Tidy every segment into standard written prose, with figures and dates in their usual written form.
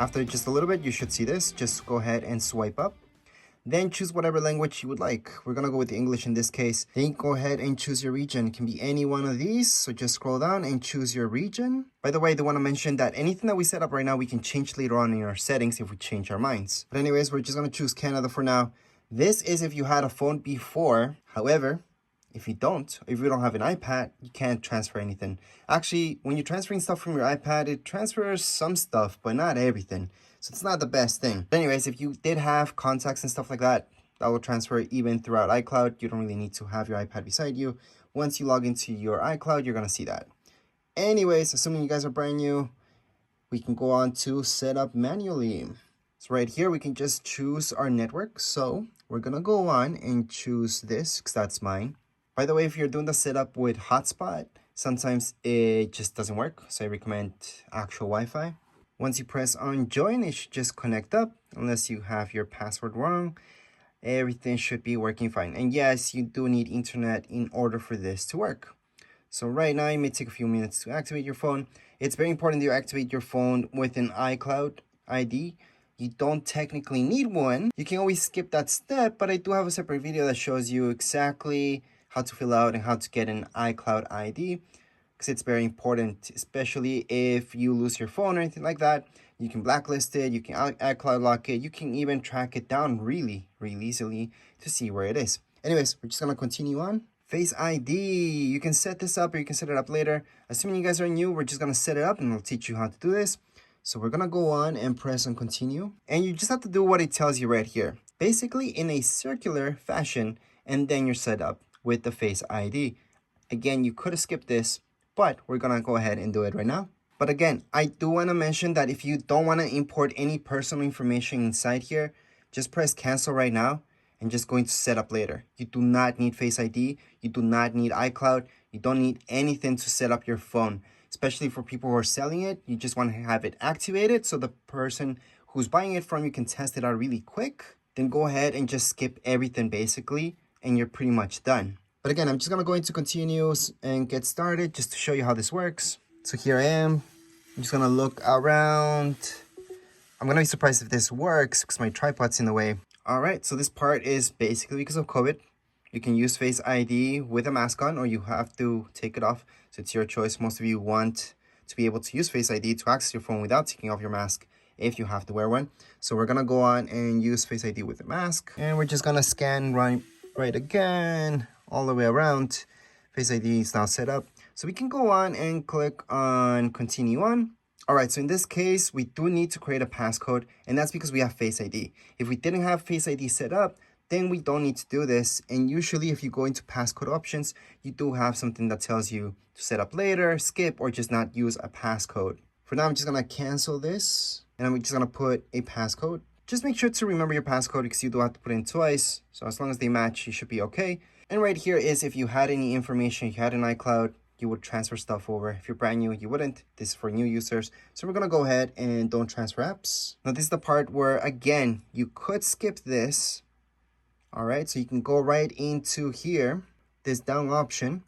After just a little bit, you should see this. Just go ahead and swipe up. Then choose whatever language you would like. We're gonna go with English in this case. Then go ahead and choose your region. It can be any one of these. So just scroll down and choose your region. By the way, I do want to mention that anything that we set up right now, we can change later on in our settings if we change our minds. But anyways, we're just gonna choose Canada for now. This is if you had a phone before. However, if you don't have an iPad, you can't transfer anything. Actually, when you're transferring stuff from your iPad, it transfers some stuff, but not everything. So it's not the best thing. But anyways, if you did have contacts and stuff like that, that will transfer even throughout iCloud. You don't really need to have your iPad beside you. Once you log into your iCloud, you're gonna see that. Anyways, assuming you guys are brand new, we can go on to set up manually. So right here, we can just choose our network. So we're gonna go on and choose this, because that's mine. By the way, if you're doing the setup with hotspot, sometimes it just doesn't work. So I recommend actual Wi-Fi. Once you press on join, it should just connect up unless you have your password wrong. Everything should be working fine. And yes, you do need internet in order for this to work. So right now, it may take a few minutes to activate your phone. It's very important that you activate your phone with an iCloud ID. You don't technically need one. You can always skip that step, but I do have a separate video that shows you exactly how to fill out and how to get an iCloud ID. Because it's very important, especially if you lose your phone or anything like that. You can blacklist it, you can iCloud lock it, you can even track it down really easily to see where it is. Anyways, we're just gonna continue on. Face ID, you can set this up or you can set it up later. Assuming you guys are new, we're just gonna set it up and we'll teach you how to do this. So we're gonna go on and press on continue. And you just have to do what it tells you right here. Basically in a circular fashion, and then you're set up with the Face ID. Again, you could have skipped this, but we're gonna go ahead and do it right now. But again, I do wanna mention that if you don't wanna import any personal information inside here, just press cancel right now and just go into setup later. You do not need Face ID, you do not need iCloud, you don't need anything to set up your phone. Especially for people who are selling it, you just wanna have it activated so the person who's buying it from you can test it out really quick. Then go ahead and just skip everything basically, and you're pretty much done. But again, I'm just gonna go into continues and get started just to show you how this works. So here I am. I'm just gonna look around. I'm gonna be surprised if this works because my tripod's in the way. All right, so this part is basically because of COVID. You can use Face ID with a mask on or you have to take it off. So it's your choice. Most of you want to be able to use Face ID to access your phone without taking off your mask if you have to wear one. So we're gonna go on and use Face ID with a mask. And we're just gonna scan right again, all the way around. Face ID is now set up. So we can go on and click on continue on. All right, so in this case, we do need to create a passcode, and that's because we have Face ID. If we didn't have Face ID set up, then we don't need to do this. And usually if you go into passcode options, you do have something that tells you to set up later, skip, or just not use a passcode. For now, I'm just gonna cancel this, and I'm just gonna put a passcode. Just make sure to remember your passcode because you do have to put it in twice. So as long as they match, you should be okay. And right here is if you had any information, you had an iCloud, you would transfer stuff over. If you're brand new, you wouldn't. This is for new users. So we're gonna go ahead and don't transfer apps. Now this is the part where, again, you could skip this. All right, so you can go right into here, this down option,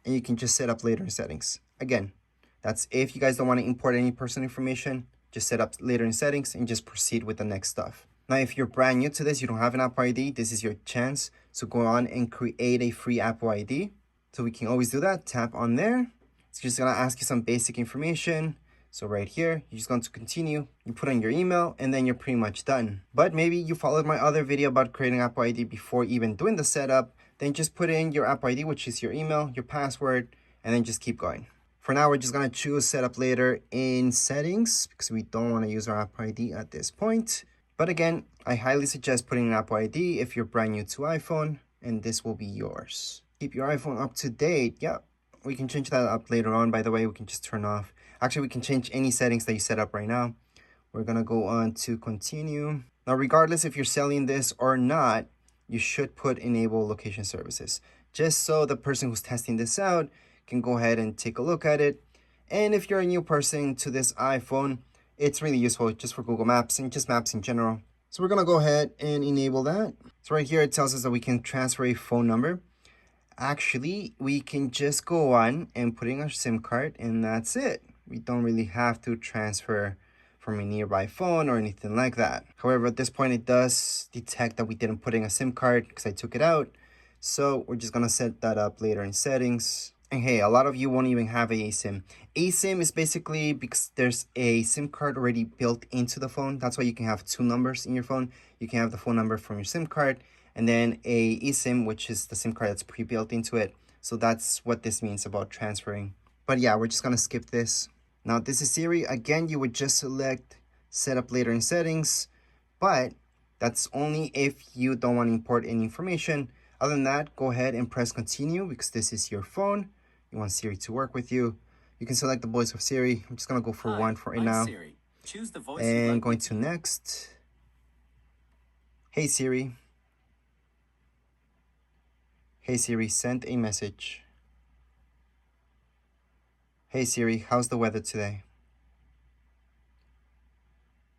and you can just set up later in settings. Again, that's if you guys don't wanna import any personal information, just set up later in settings and just proceed with the next stuff. Now, if you're brand new to this, you don't have an Apple ID, this is your chance. So go on and create a free Apple ID. So we can always do that. Tap on there. It's just gonna ask you some basic information. So right here, you're just going to continue. You put in your email and then you're pretty much done. But maybe you followed my other video about creating Apple ID before even doing the setup. Then just put in your Apple ID, which is your email, your password, and then just keep going. For now, we're just gonna choose setup later in settings because we don't wanna use our Apple ID at this point. But again, I highly suggest putting an Apple ID if you're brand new to iPhone, and this will be yours. Keep your iPhone up to date. Yeah, we can change that up later on. By the way, we can just turn off. Actually, we can change any settings that you set up right now. We're gonna go on to continue. Now, regardless if you're selling this or not, you should put enable location services, just so the person who's testing this out can go ahead and take a look at it. And if you're a new person to this iPhone, it's really useful just for Google Maps and just maps in general. So we're gonna go ahead and enable that. So right here, it tells us that we can transfer a phone number. Actually, we can just go on and put in our SIM card and that's it. We don't really have to transfer from a nearby phone or anything like that. However, at this point, it does detect that we didn't put in a SIM card because I took it out. So we're just gonna set that up later in settings. And hey, a lot of you won't even have a eSIM. eSIM is basically because there's a SIM card already built into the phone. That's why you can have two numbers in your phone. You can have the phone number from your SIM card and then a eSIM, which is the SIM card that's pre-built into it. So that's what this means about transferring. But yeah, we're just gonna skip this. Now this is Siri. Again, you would just select set up later in settings, but that's only if you don't want to import any information. Other than that, go ahead and press continue because this is your phone. You want Siri to work with you. You can select the voice of Siri. I'm just gonna go for one for right now. Siri. Choose the voice and like going to next. Hey Siri. Hey Siri, send a message. Hey Siri, how's the weather today?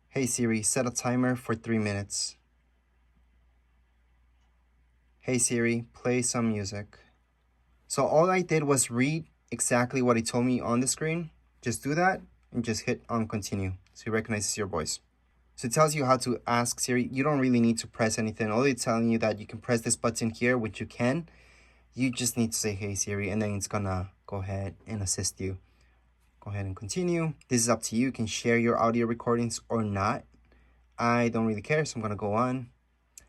Hey Siri, set a timer for 3 minutes. Hey Siri, play some music. So all I did was read exactly what he told me on the screen. Just do that and just hit on continue. So he recognizes your voice. So it tells you how to ask Siri. You don't really need to press anything. Only it's telling you that you can press this button here, which you can. You just need to say, hey Siri, and then it's gonna go ahead and assist you. Go ahead and continue. This is up to you. You can share your audio recordings or not. I don't really care, so I'm gonna go on.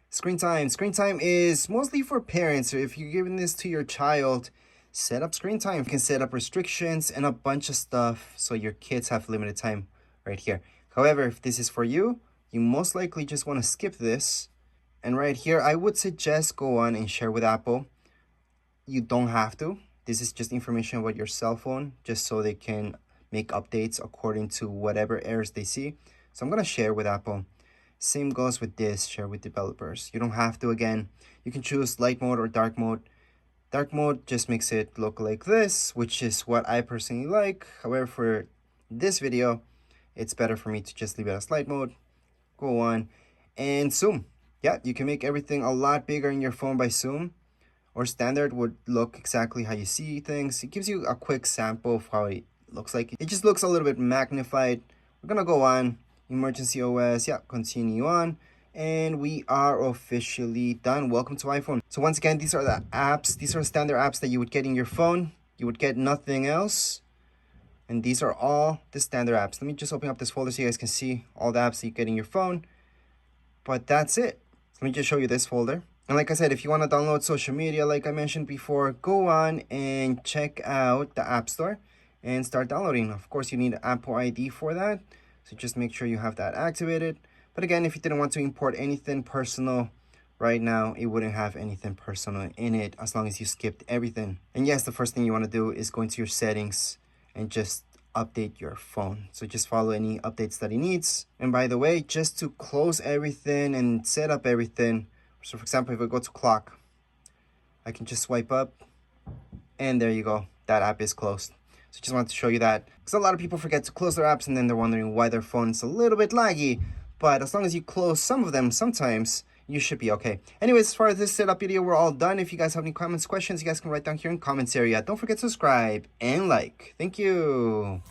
Screen time. Screen time is mostly for parents. So if you're giving this to your child, set up screen time. You can set up restrictions and a bunch of stuff so your kids have limited time right here. However, if this is for you, you most likely just want to skip this. And right here, I would suggest go on and share with Apple. You don't have to. This is just information about your cell phone, just so they can make updates according to whatever errors they see. So I'm going to share with Apple. Same goes with this, share with developers. You don't have to again. You can choose light mode or dark mode. Dark mode just makes it look like this, which is what I personally like. However, for this video, it's better for me to just leave it as light mode. Go on and zoom. Yeah, you can make everything a lot bigger in your phone by zoom. Or standard would look exactly how you see things. It gives you a quick sample of how it looks like. It just looks a little bit magnified. We're gonna go on. Emergency OS, yeah, continue on. And we are officially done. Welcome to iPhone. So once again, these are the apps. These are standard apps that you would get in your phone. You would get nothing else. And these are all the standard apps. Let me just open up this folder so you guys can see all the apps that you get in your phone. But that's it. Let me just show you this folder. And like I said, if you want to download social media, like I mentioned before, go on and check out the App Store and start downloading. Of course, you need an Apple ID for that. So just make sure you have that activated. But again, if you didn't want to import anything personal right now, it wouldn't have anything personal in it as long as you skipped everything. And yes, the first thing you want to do is go into your settings and just update your phone. So just follow any updates that it needs. And by the way, just to close everything and set up everything. So for example, if I go to clock, I can just swipe up and there you go. That app is closed. So just wanted to show you that because a lot of people forget to close their apps and then they're wondering why their phone's a little bit laggy. But as long as you close some of them sometimes, you should be okay. Anyways, as far as this setup video, we're all done. If you guys have any comments, questions, you guys can write down here in comments area. Don't forget to subscribe and like. Thank you.